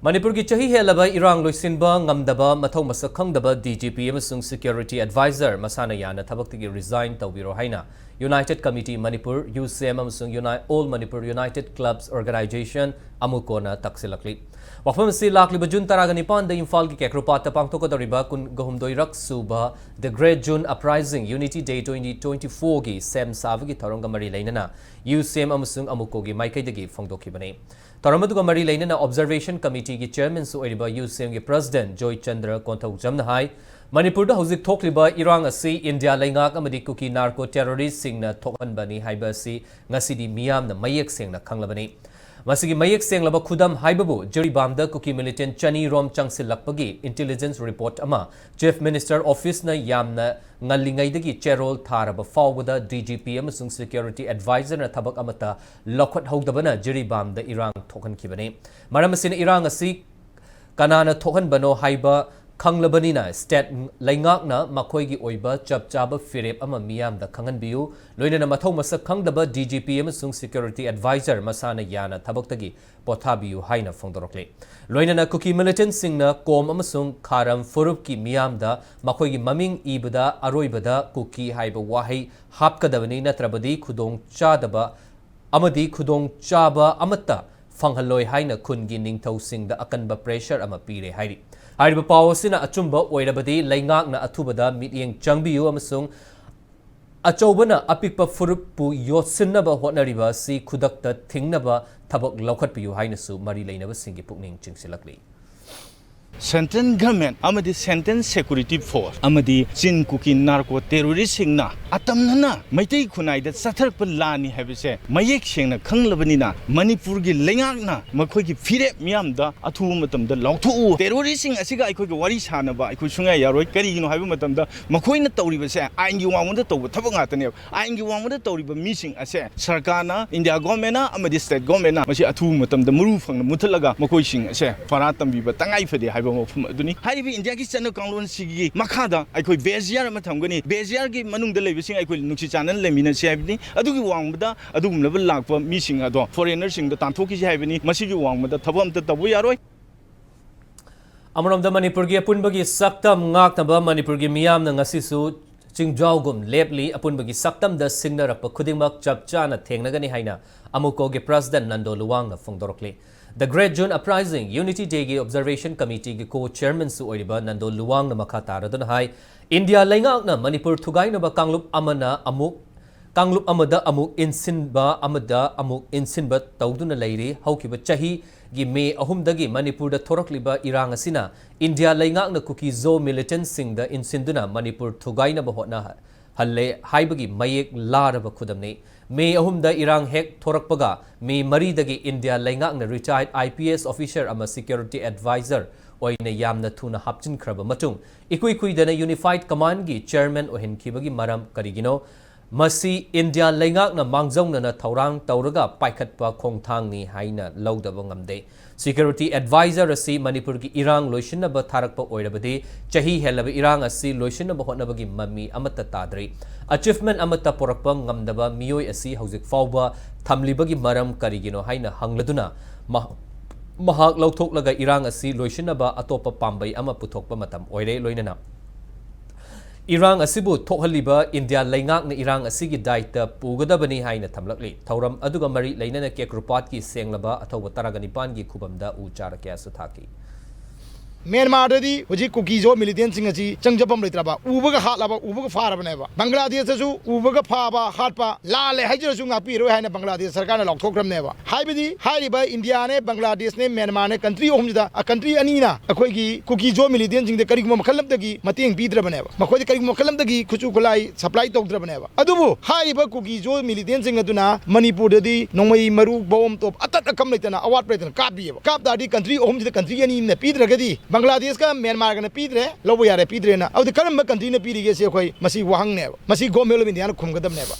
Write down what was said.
Manipur ki chahi helaba irang loisinba ngamdaba mathau masak khangdaba DGP amasung security advisor masana yana thabaktigi resign tawbiro haina United Committee Manipur UCM amasung All Manipur United Clubs Organization Amuco na taksilakli wafam si lakliba June taraganipan da Imphal ki Kekropata pangtokadariba kun gahumdoirak suba the Great June Uprising Unity Day 2024 gi sem savagi tharongga mari leinana UCM amasung Amuco gi maikaidagi phongdokibani Taramaduga mari leinana Observation Committee ki chairman su oiriba UCM ki President Joy Chandra Konthawjamna hai Manipur da hauzik thokliba irang asi India laingak amadi kuki narco terrorist singna thokanbani haiba asi ngasidi miyamna mayek sengna khanglabani Masigi mayek senglaba khudam haibabu jiribamda kuki militant chani rom changsilakpagi intelligence report ama Chief Minister Office na yamna ngalingaidagi cherol tharaba fawbada DGP amasung security advisor na thabak amata lokhot hogdabana jiribamda irang thokankibani maramasina irang asi kanana thokanbano haiba Kanglabanina state laingakna makoigi oiba chapchaba firep ama miyamda khanganbiu loinana mathau masak khangdaba DGP amasung security advisor masana yana thabaktagi pothabiu haina phongdorokle loinana kuki militant singna kom amasung kharam furup ki miyamda makoigi maming ibada aroibada kuki haiba wahai hapkadabani natrabadi khudong chadaba amadi khudong chaba amata phanghaloi haina khungi ningthau singda akanba pressure ama pire hairi Hariba pawasina achumba oirabadi laingakna athubada mityeng changbiu amasung achobana apikpa furupu yotsinaba hotnariba si khudakta thingnaba thabak lokhatpiu hainasu mari leinaba singi pukning chingsilakli Central government amadi central security force amadi chin kuki narco terrorist singna atamnana maitai khunai da sathar lani habise mayek sengna khanglabani Manipur gi lengakna makhoi gi fire miam da athu matam da lauthu terrorist sing asiga aikoi gi wari sana ba aikoi sunga yaroi kari gi no haibu matam da makhoi na tawri ba se ain gi wangmon da tawba thabak ngata ne ain gi wangmon da tawri ba mi sing ase sarkana India government na amadi state government na masi athu matam da muru phangna muthalaga makhoi sing ase fara tambi ba tangai fade Haribi India ki channel Konglon Sigi Makada, I could Beziar Matangani, Beziar gi Manung the Levising, I could Nuxi channel, Lemina Shabni, Adu Wangda, Adum level lack for missing a dog, foreigners in the Tantoki Havani, Masigu Wang with the Tabam the Tabuyaroi. Amaram the Manipurgi Punbagi Saktam Ngaktaba Manipurgi Miam Nangasisu Chingjogum Lepli Apunbagi Saktam the singer of Kudimak Chapchana Tengnagani Haina, Amuco ge President Nando Luanga Fongdorokli. The Great June Uprising Unity Day gi Observation Committee gi co-chairman su oiriba Nando Luang na makataradon hai India laingakna Manipur thugainaba kanglup amana amuk kanglup amada amuk insinba tawduna leiri haukiba chahi gi me ahumdagi Manipur da thorakliba irang asina India laingakna kuki zo militant singda insinduna Manipur thugainaba hotna halle haibagi mayek laraba khudamne May ahumda irang hek thorakpaga May maridagi India laingakna retired IPS officer ama security advisor oina yamna thuna hapchin khraba matung ikui dana unified command gi chairman ohin khibagi maram karigino masi India laingakna mangjongna na thaurang tauraga paikhatpa khongthangni haina lawdaba ngamde security advisor asi Manipur gi irang loishinaba tharakpa oirabadi chahi helaba irang asi loishinaba hotnabagi mami amata tadri achievement amata porakpa ngamdaba miyoi asi hauzik fawba thamlibagi maram karigino haina hangladuna mahak lauthoklaga irang asi loishinaba atopa pambai ama puthokpa matam oire loinana Irang asibu thokhaliba India laingakna irang asigi daita pugadabani haina thamlakli thauram aduga mari leinana Kekropot ki senglaba athoba taraganipan gi khubamda u charakya suthaki Myanmar dadi hoji kukizo militant sing achi changjapam leitraba ubaga hatlaba ubaga farabaneba Bangladesh asu ubaga phaba hatpa la le haijra su ngapi ro haina Bangladesh sarkar na lokthokramneba haibidi hairiba India ne Bangladesh ne Myanmar ne country ohumjida a country anina akhoi gi kukizo militant sing de karigma makhalamdagi mateng pidrabaneba makhoi de karigma makhalamdagi khuchu khulai supply tawdrabaneba adubu hairiba kukizo militant sing aduna Manipur dadi nongmai maru bom top atat akam leitana awat pretan kapbieba kapdadi country ohumjida country ani ne pidragadi Bangladesh ka Myanmar ka na pidre lobo yare pidre na aw de karam country na pidige se khoi masi wahang ne masi gomelo bindian khumgadam ne ba